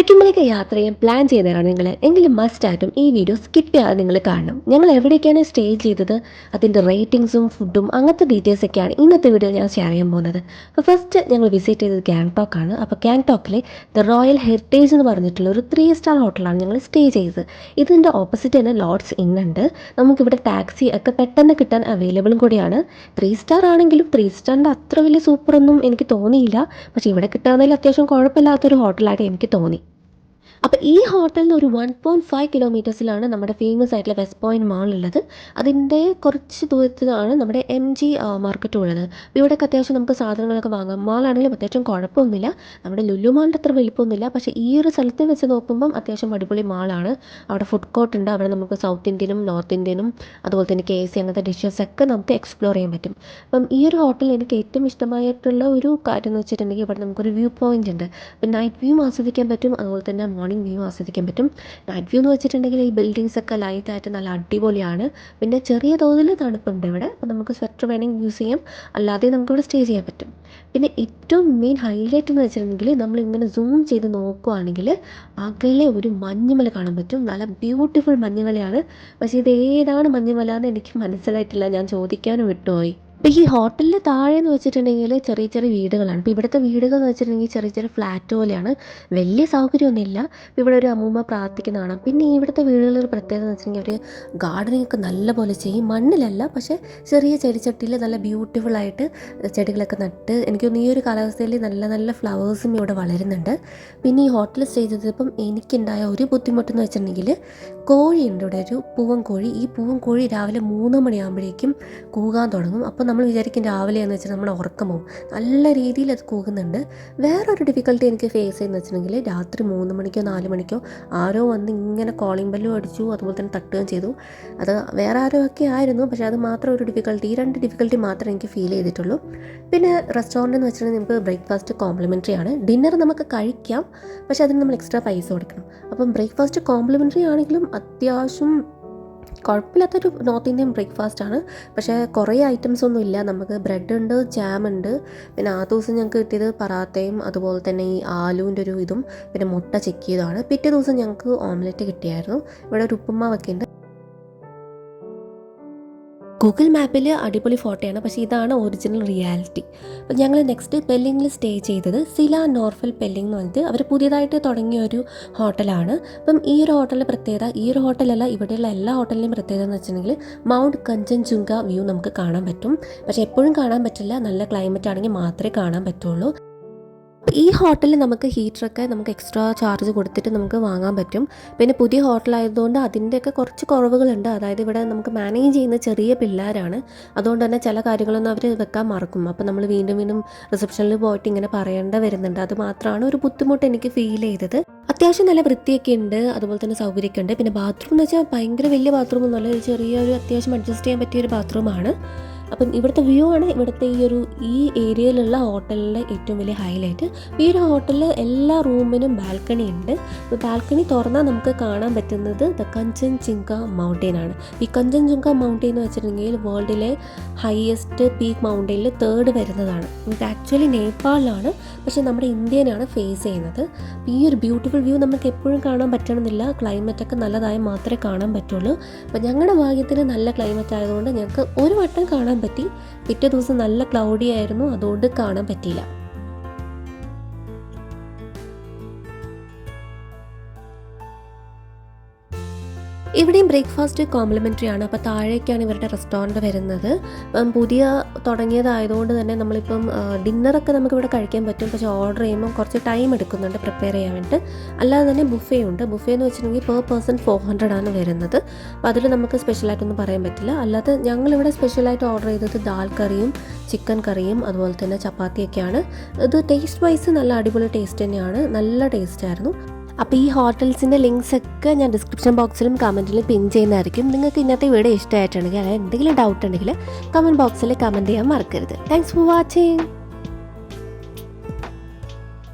സിക്കിമിലേക്ക് യാത്ര ചെയ്യാൻ പ്ലാൻ ചെയ്തതാണ് നിങ്ങൾ എങ്കിലും മസ്റ്റായിട്ടും ഈ വീഡിയോ സ്കിപ്പ് ചെയ്യാതെ നിങ്ങൾ കാണണം. ഞങ്ങൾ എവിടേക്കാണ് സ്റ്റേ ചെയ്തത്, അതിൻ്റെ റേറ്റിംഗ്സും ഫുഡും അങ്ങനത്തെ ഡീറ്റെയിൽസ് ഒക്കെയാണ് ഇന്നത്തെ വീഡിയോ ഞാൻ ഷെയർ ചെയ്യാൻ പോകുന്നത്. അപ്പോൾ ഫസ്റ്റ് ഞങ്ങൾ വിസിറ്റ് ചെയ്തത് ഗാങ്ടോക്ക് ആണ്. അപ്പോൾ ഗാങ്ടോക്കിലെ ദ റോയൽ ഹെറിറ്റേജ് എന്ന് പറഞ്ഞിട്ടുള്ള ഒരു 3 സ്റ്റാർ ഹോട്ടലാണ് ഞങ്ങൾ സ്റ്റേ ചെയ്തത്. ഇതിൻ്റെ ഓപ്പോസിറ്റ് തന്നെ ലോഡ്സ് ഇൻ ഉണ്ട്. നമുക്കിവിടെ ടാക്സി ഒക്കെ പെട്ടെന്ന് കിട്ടാൻ അവൈലബിളും കൂടിയാണ്. 3 സ്റ്റാർ ആണെങ്കിലും 3 സ്റ്റാറിൻ്റെ അത്ര വലിയ സൂപ്പറൊന്നും എനിക്ക് തോന്നിയില്ല. പക്ഷേ ഇവിടെ കിട്ടാവുന്നതിൽ അത്യാവശ്യം കുഴപ്പമില്ലാത്തൊരു ഹോട്ടലായിട്ട് എനിക്ക് തോന്നി. അപ്പോൾ ഈ ഹോട്ടലിൽ നിന്ന് ഒരു 1.5 കിലോമീറ്റേഴ്സിലാണ് നമ്മുടെ ഫേമസ് ആയിട്ടുള്ള വെസ്റ്റ് പോയിൻറ്റ് മാൾ ഉള്ളത്. അതിൻ്റെ കുറച്ച് ദൂരത്തിലാണ് നമ്മുടെ MG മാർക്കറ്റ് ഉള്ളത്. ഇവിടെയൊക്കെ അത്യാവശ്യം നമുക്ക് സാധനങ്ങളൊക്കെ വാങ്ങാം. മാളാണെങ്കിലും അത്യാവശ്യം കുഴപ്പമൊന്നുമില്ല. നമ്മുടെ ലുലു മാളിൻ്റെ അത്ര വലിപ്പമൊന്നുമില്ല. പക്ഷേ ഈ ഒരു സ്ഥലത്ത് വെച്ച് നോക്കുമ്പം അത്യാവശ്യം അടിപൊളി മാളാണ്. അവിടെ ഫുഡ് കോർട്ട് ഉണ്ട്. അവിടെ നമുക്ക് സൗത്ത് ഇന്ത്യനും നോർത്ത് ഇന്ത്യനും അതുപോലെ തന്നെ KFC അങ്ങനത്തെ ഡിഷസൊക്കെ നമുക്ക് എക്സ്പ്ലോർ ചെയ്യാൻ പറ്റും. അപ്പം ഈ ഒരു ഹോട്ടലിൽ എനിക്ക് ഏറ്റവും ഇഷ്ടമായിട്ടുള്ള ഒരു കാര്യം എന്ന് വെച്ചിട്ടുണ്ടെങ്കിൽ ഇവിടെ നമുക്കൊരു വ്യൂ പോയിൻ്റ് ഉണ്ട്. അപ്പം നൈറ്റ് വ്യൂ ആസ്വദിക്കാൻ പറ്റും. അതുപോലെ തന്നെ മോർണിംഗ് വ്യൂ ആസ്വദിക്കാൻ പറ്റും. നൈറ്റ് വ്യൂ എന്ന് വെച്ചിട്ടുണ്ടെങ്കിൽ ഈ ബിൽഡിങ്സൊക്കെ ലൈറ്റായിട്ട് നല്ല അടിപൊളിയാണ്. പിന്നെ ചെറിയ തോതിൽ തണുപ്പുണ്ട് ഇവിടെ. അപ്പോൾ നമുക്ക് സ്വെറ്റർ വേണമെങ്കിൽ യൂസ് ചെയ്യാം, അല്ലാതെ നമുക്കിവിടെ സ്റ്റേ ചെയ്യാൻ പറ്റും. പിന്നെ ഏറ്റവും മെയിൻ ഹൈലൈറ്റ് എന്ന് വെച്ചിട്ടുണ്ടെങ്കിൽ നമ്മളിങ്ങനെ സൂം ചെയ്ത് നോക്കുകയാണെങ്കിൽ അകലെ ഒരു മഞ്ഞുമല കാണാൻ പറ്റും. നല്ല ബ്യൂട്ടിഫുൾ മഞ്ഞുമലയാണ്. പക്ഷേ ഇത് ഏതാണ് മഞ്ഞുമല എന്ന് എനിക്ക് മനസ്സിലായിട്ടില്ല. ഞാൻ ചോദിക്കാനും വിട്ടുപോയി. ഇപ്പോൾ ഈ ഹോട്ടലിൽ താഴെയെന്ന് വെച്ചിട്ടുണ്ടെങ്കിൽ ചെറിയ ചെറിയ വീടുകളാണ്. ഇപ്പോൾ ഇവിടുത്തെ വീടുകൾ എന്ന് വെച്ചിട്ടുണ്ടെങ്കിൽ ചെറിയ ചെറിയ ഫ്ലാറ്റ് പോലെയാണ്. വലിയ സൗകര്യമൊന്നുമില്ല. ഇപ്പോൾ ഇവിടെ ഒരു അമ്മൂമ്മ പ്രാർത്ഥിക്കുന്നതാണ്. പിന്നെ ഇവിടുത്തെ വീടുകളിൽ ഒരു പ്രത്യേകത എന്ന് വെച്ചിട്ടുണ്ടെങ്കിൽ അവർ ഗാർഡനിങ് ഒക്കെ നല്ല പോലെ ചെയ്യും. മണ്ണിലല്ല, പക്ഷേ ചെറിയ ചെടിച്ചട്ടിയിൽ നല്ല ബ്യൂട്ടിഫുള്ളായിട്ട് ചെടികളൊക്കെ നട്ട് എനിക്ക് തോന്നുന്നു ഈ ഒരു കാലാവസ്ഥയിൽ നല്ല നല്ല ഫ്ലവേഴ്സും ഇവിടെ വളരുന്നുണ്ട്. പിന്നെ ഈ ഹോട്ടലിൽ സ്റ്റേ ചെയ്തപ്പം എനിക്കുണ്ടായ ഒരു ബുദ്ധിമുട്ടെന്ന് വെച്ചിട്ടുണ്ടെങ്കിൽ കോഴിയുണ്ട് ഇവിടെ, ഒരു പൂവൻ കോഴി. ഈ പൂവൻ കോഴി രാവിലെ 3 മണിയാകുമ്പോഴേക്കും കൂകാൻ തുടങ്ങും. അപ്പോൾ നമ്മൾ വിചാരിക്കും രാവിലെയെന്ന് വെച്ചാൽ നമ്മുടെ ഉറക്കം പോകും. നല്ല രീതിയിൽ അത് കൂകുന്നുണ്ട്. വേറൊരു ഡിഫിക്കൽട്ടി എനിക്ക് ഫേസ് ചെയ്യുന്നത് വെച്ചിട്ടുണ്ടെങ്കിൽ രാത്രി 3 മണിക്കോ 4 മണിക്കോ ആരോ വന്ന് ഇങ്ങനെ കോളിംഗ് ബെല്ലും അടിച്ചു, അതുപോലെ തന്നെ തട്ടുകയും ചെയ്തു. അത് വേറെ ആരോ ഒക്കെ ആയിരുന്നു, പക്ഷേ അത് മാത്രം ഒരു ഡിഫിക്കൽട്ടി. ഈ 2 ഡിഫിക്കൽട്ടി മാത്രമേ എനിക്ക് ഫീൽ ചെയ്തിട്ടുള്ളൂ. പിന്നെ റെസ്റ്റോറൻറ്റ് എന്ന് വെച്ചിട്ടുണ്ടെങ്കിൽ നമുക്ക് ബ്രേക്ക്ഫാസ്റ്റ് കോംപ്ലിമെൻ്ററി ആണ്. ഡിന്നർ നമുക്ക് കഴിക്കാം, പക്ഷേ അതിന് നമ്മൾ എക്സ്ട്രാ പൈസ കൊടുക്കണം. അപ്പം ബ്രേക്ക്ഫാസ്റ്റ് കോംപ്ലിമെൻ്ററി ആണെങ്കിലും അത്യാവശ്യം കുഴപ്പമില്ലാത്തൊരു നോർത്ത് ഇന്ത്യൻ ബ്രേക്ക്ഫാസ്റ്റ് ആണ്. പക്ഷേ കുറേ ഐറ്റംസ് ഒന്നും ഇല്ല. നമുക്ക് ബ്രെഡ് ഉണ്ട്, ജാം ഉണ്ട്. പിന്നെ ആ ദിവസം ഞങ്ങൾക്ക് കിട്ടിയത് പറാത്തയും അതുപോലെ തന്നെ ഈ ആലുവിൻ്റെ ഒരു ഇതും പിന്നെ മുട്ട ചെക്ക് ചെയ്തതാണ്. പിറ്റേ ദിവസം ഞങ്ങൾക്ക് ഓംലെറ്റ് കിട്ടിയായിരുന്നു. ഇവിടെ ഒരു ഉപ്പുമാവൊക്കെ ഉണ്ട്. ഗൂഗിൾ മാപ്പിൽ അടിപൊളി ഫോട്ടോയാണ്, പക്ഷേ ഇതാണ് ഒറിജിനൽ റിയാലിറ്റി. അപ്പോൾ ഞങ്ങൾ നെക്സ്റ്റ് പെല്ലിങ്ങിൽ സ്റ്റേ ചെയ്തത് സില നോർഫൽ പെല്ലിംഗ് എന്ന് പറഞ്ഞിട്ട് അവർ പുതിയതായിട്ട് തുടങ്ങിയ ഒരു ഹോട്ടലാണ്. അപ്പം ഈ ഒരു ഹോട്ടലിൻ്റെ പ്രത്യേകത, ഈ ഒരു ഹോട്ടലല്ല ഇവിടെയുള്ള എല്ലാ ഹോട്ടലിൻ്റെയും പ്രത്യേകത എന്ന് വെച്ചിട്ടുണ്ടെങ്കിൽ മൗണ്ട് കഞ്ചൻജുങ്ക വ്യൂ നമുക്ക് കാണാൻ പറ്റും. പക്ഷേ എപ്പോഴും കാണാൻ പറ്റില്ല, നല്ല ക്ലൈമറ്റ് ആണെങ്കിൽ മാത്രമേ കാണാൻ പറ്റുള്ളൂ. ഈ ഹോട്ടലിൽ നമുക്ക് ഹീറ്ററൊക്കെ നമുക്ക് എക്സ്ട്രാ ചാർജ് കൊടുത്തിട്ട് നമുക്ക് വാങ്ങാൻ പറ്റും. പിന്നെ പുതിയ ഹോട്ടലായതുകൊണ്ട് അതിൻ്റെയൊക്കെ കുറച്ച് കുറവുകളുണ്ട്. അതായത് ഇവിടെ നമുക്ക് മാനേജ് ചെയ്യുന്ന ചെറിയ പിള്ളേരാണ്. അതുകൊണ്ട് തന്നെ ചില കാര്യങ്ങളൊന്നും അവർ വെക്കാൻ മറക്കും. അപ്പോൾ നമ്മൾ വീണ്ടും വീണ്ടും റിസപ്ഷനിൽ പോയിട്ട് ഇങ്ങനെ പറയേണ്ട വരുന്നുണ്ട്. അത് മാത്രമാണ് ഒരു ബുദ്ധിമുട്ട് എനിക്ക് ഫീൽ ചെയ്തത്. അത്യാവശ്യം നല്ല വൃത്തിയൊക്കെ ഉണ്ട്, അതുപോലെ തന്നെ സൗകര്യമൊക്കെ ഉണ്ട്. പിന്നെ ബാത്റൂം എന്ന് വെച്ചാൽ ഭയങ്കര വലിയ ബാത്റൂമൊന്നുമല്ല, ഒരു ചെറിയൊരു അത്യാവശ്യം അഡ്ജസ്റ്റ് ചെയ്യാൻ പറ്റിയൊരു ബാത്റൂമാണ്. അപ്പം ഇവിടുത്തെ വ്യൂ ആണ് ഇവിടുത്തെ ഈ ഏരിയയിലുള്ള ഹോട്ടലിലെ ഏറ്റവും വലിയ ഹൈലൈറ്റ്. ഈ ഒരു ഹോട്ടലിൽ എല്ലാ റൂമിനും ബാൽക്കണി ഉണ്ട്. അപ്പോൾ ബാൽക്കണി തുറന്നാൽ നമുക്ക് കാണാൻ പറ്റുന്നത് ദ കഞ്ചൻജുങ്ക മൗണ്ടെയിൻ ആണ്. ഈ കഞ്ചൻജുങ്ക മൗണ്ടെയിൻ എന്ന് വെച്ചിട്ടുണ്ടെങ്കിൽ വേൾഡിലെ ഹയസ്റ്റ് പീക്ക് മൗണ്ടെയിനിൽ 3rd വരുന്നതാണ്. ഇത് ആക്ച്വലി നേപ്പാളിലാണ്, പക്ഷേ നമ്മുടെ ഇന്ത്യനാണ് ഫേസ് ചെയ്യുന്നത്. ഈ ഒരു ബ്യൂട്ടിഫുൾ വ്യൂ നമുക്ക് എപ്പോഴും കാണാൻ പറ്റണമെന്നില്ല. ക്ലൈമറ്റൊക്കെ നല്ലതായി മാത്രമേ കാണാൻ പറ്റുള്ളൂ. അപ്പോൾ ഞങ്ങളുടെ ഭാഗ്യത്തിന് നല്ല ക്ലൈമറ്റ് ആയതുകൊണ്ട് ഞങ്ങൾക്ക് ഒരു വട്ടം കാണാൻ പറ്റി. പിറ്റേ ദിവസം നല്ല ക്ലൗഡി ആയിരുന്നു, അതുകൊണ്ട് കാണാൻ പറ്റിയില്ല. ഇവിടെയും ബ്രേക്ക്ഫാസ്റ്റ് കോംപ്ലിമെൻ്ററി ആണ്. അപ്പോൾ താഴേക്കാണ് ഇവരുടെ റെസ്റ്റോറൻറ്റ് വരുന്നത്. അപ്പം പുതിയ തുടങ്ങിയതായതുകൊണ്ട് തന്നെ നമ്മളിപ്പം ഡിന്നറൊക്കെ നമുക്കിവിടെ കഴിക്കാൻ പറ്റും. പക്ഷേ ഓർഡർ ചെയ്യുമ്പോൾ കുറച്ച് ടൈം എടുക്കുന്നുണ്ട് പ്രിപ്പയർ ചെയ്യാൻ വേണ്ടിയിട്ട്. അല്ലാതെ തന്നെ ബുഫേ ഉണ്ട്. ബുഫേ എന്ന് വെച്ചിട്ടുണ്ടെങ്കിൽ പെർ പേഴ്സൺ 400 ആണ് വരുന്നത്. അപ്പോൾ അതിൽ നമുക്ക് സ്പെഷ്യലായിട്ടൊന്നും പറയാൻ പറ്റില്ല. അല്ലാതെ ഞങ്ങളിവിടെ സ്പെഷ്യലായിട്ട് ഓർഡർ ചെയ്തത് ദാൽ കറിയും ചിക്കൻ കറിയും അതുപോലെ തന്നെ ചപ്പാത്തിയൊക്കെയാണ്. ഇത് ടേസ്റ്റ് വൈസ് നല്ല അടിപൊളി ടേസ്റ്റ് തന്നെയാണ്, നല്ല ടേസ്റ്റ് ആയിരുന്നു. അപ്പോൾ ഈ ഹോട്ടൽസിൻ്റെ ലിങ്ക്സ് ഒക്കെ ഞാൻ ഡിസ്ക്രിപ്ഷൻ ബോക്സിലും കമൻറ്റിലും പിൻ ചെയ്യുന്നതായിരിക്കും. നിങ്ങൾക്ക് ഇന്നത്തെ വീഡിയോ ഇഷ്ടമായിട്ടുണ്ടെങ്കിൽ അല്ലെങ്കിൽ എന്തെങ്കിലും ഡൗട്ട് ഉണ്ടെങ്കിൽ കമൻറ്റ് ബോക്സിൽ കമൻറ്റ് ചെയ്യാൻ മറക്കരുത്. Thanks for watching.